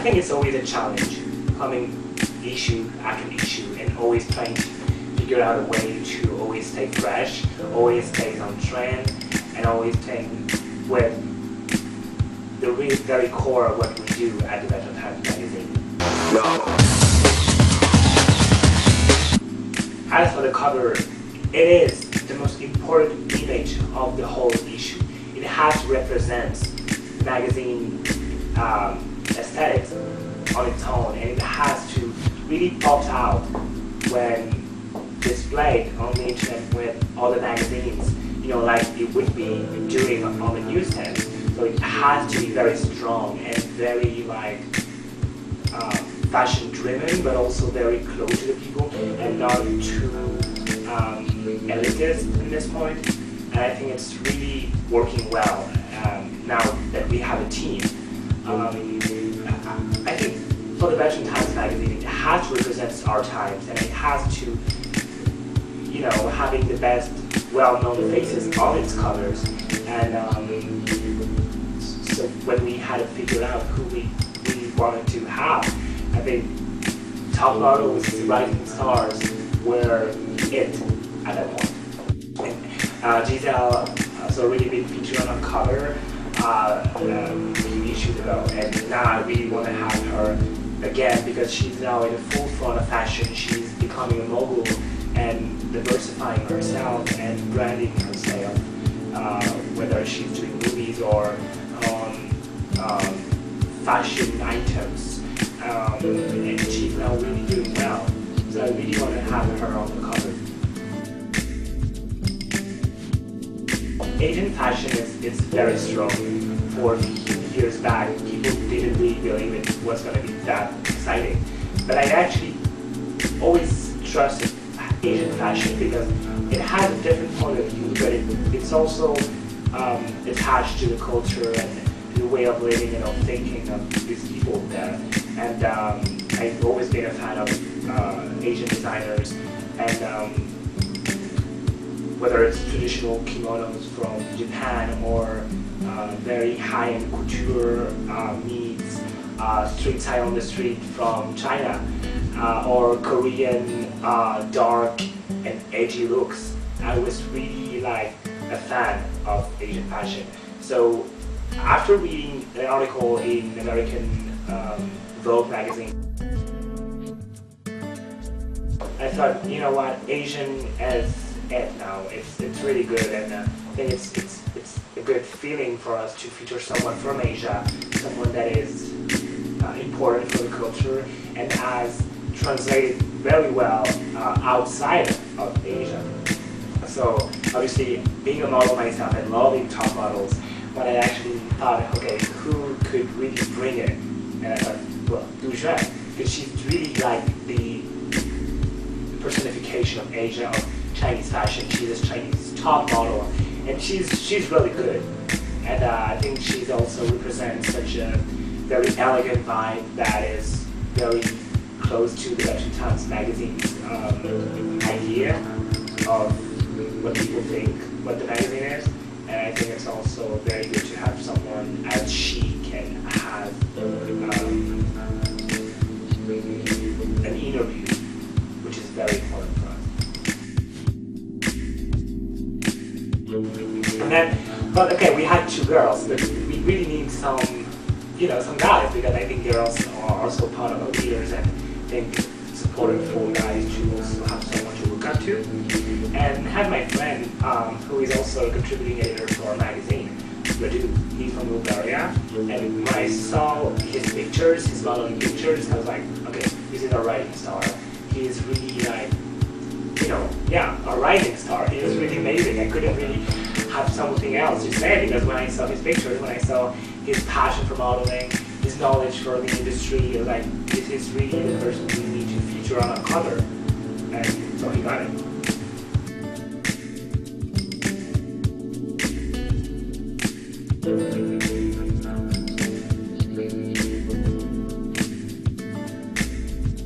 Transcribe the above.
think it's always a challenge, coming issue after issue and always trying to figure out a way to always stay fresh, always stay on trend, and always stay with the really very core of what we do at the Bertrand Times magazine. No. As for the cover, it is the most important image of the whole issue. It has to represent the magazine aesthetics on its own, and it has to really pop out when displayed on the internet with other magazines, you know, like it would be doing on the newsstand. So it has to be very strong and very like fashion driven, but also very close to the people and not too elitist in this point. And I think it's really working well now that we have a team. I think for the Bertrand Times magazine, it has to represent our times, and it has to, you know, having the best well-known faces on its covers. And so when we had to figure out who we wanted to have, I think top models, rising stars were it at that point. And Giselle has already been featured on a cover a few issues ago, and now I really want to have her again because she's now in the full front of fashion. She's becoming a mogul and diversifying herself and branding herself, whether she's doing movies or fashion items, and she's now really doing well. So I really want to have her on the cover. Asian fashion is very strong. For a few years back, people didn't really believe it was going to be that exciting. But I actually always trusted Asian fashion because it has a different point of view, but it's also attached to the culture and to the way of living and of thinking of these people there. And I've always been a fan of Asian designers, and whether it's traditional kimonos from Japan or very high-end couture meets street style on the street from China, or Korean dark and edgy looks. I was really like a fan of Asian fashion. So after reading an article in American Vogue magazine, I thought, you know what, Asian is it now. It's really good, and I think it's a good feeling for us to feature someone from Asia, someone that is important for the culture and has translated very well outside of Asia. So obviously, being a model myself and loving top models, when I actually thought, okay, who could really bring it? And I thought, well, Du Juan, because she's really like the personification of Asia, of Chinese fashion. She's a Chinese top model, and she's really good. And I think she also represents such a very elegant vibe that is very close to the Bertrand Times magazine's idea of what people think what the magazine is. And I think it's also very good to have someone as chic and has an interview, which is very important for us. And then, but okay, we had two girls, but we really need some, you know, some guys, because I think girls are also part of our leaders, and I think it's important for guys to also have someone to look up to. And have my friend, who is also a contributing editor for our magazine, he's from Bulgaria, and when I saw his pictures, his modeling pictures, I was like, okay, this is a rising star. He is really like, you know, yeah, a rising star. He is really amazing. I couldn't really have something else to say, because when I saw his pictures, when I saw his passion for modeling, his knowledge for the industry, like, this is really the person we need to feature on our cover. And so he got it.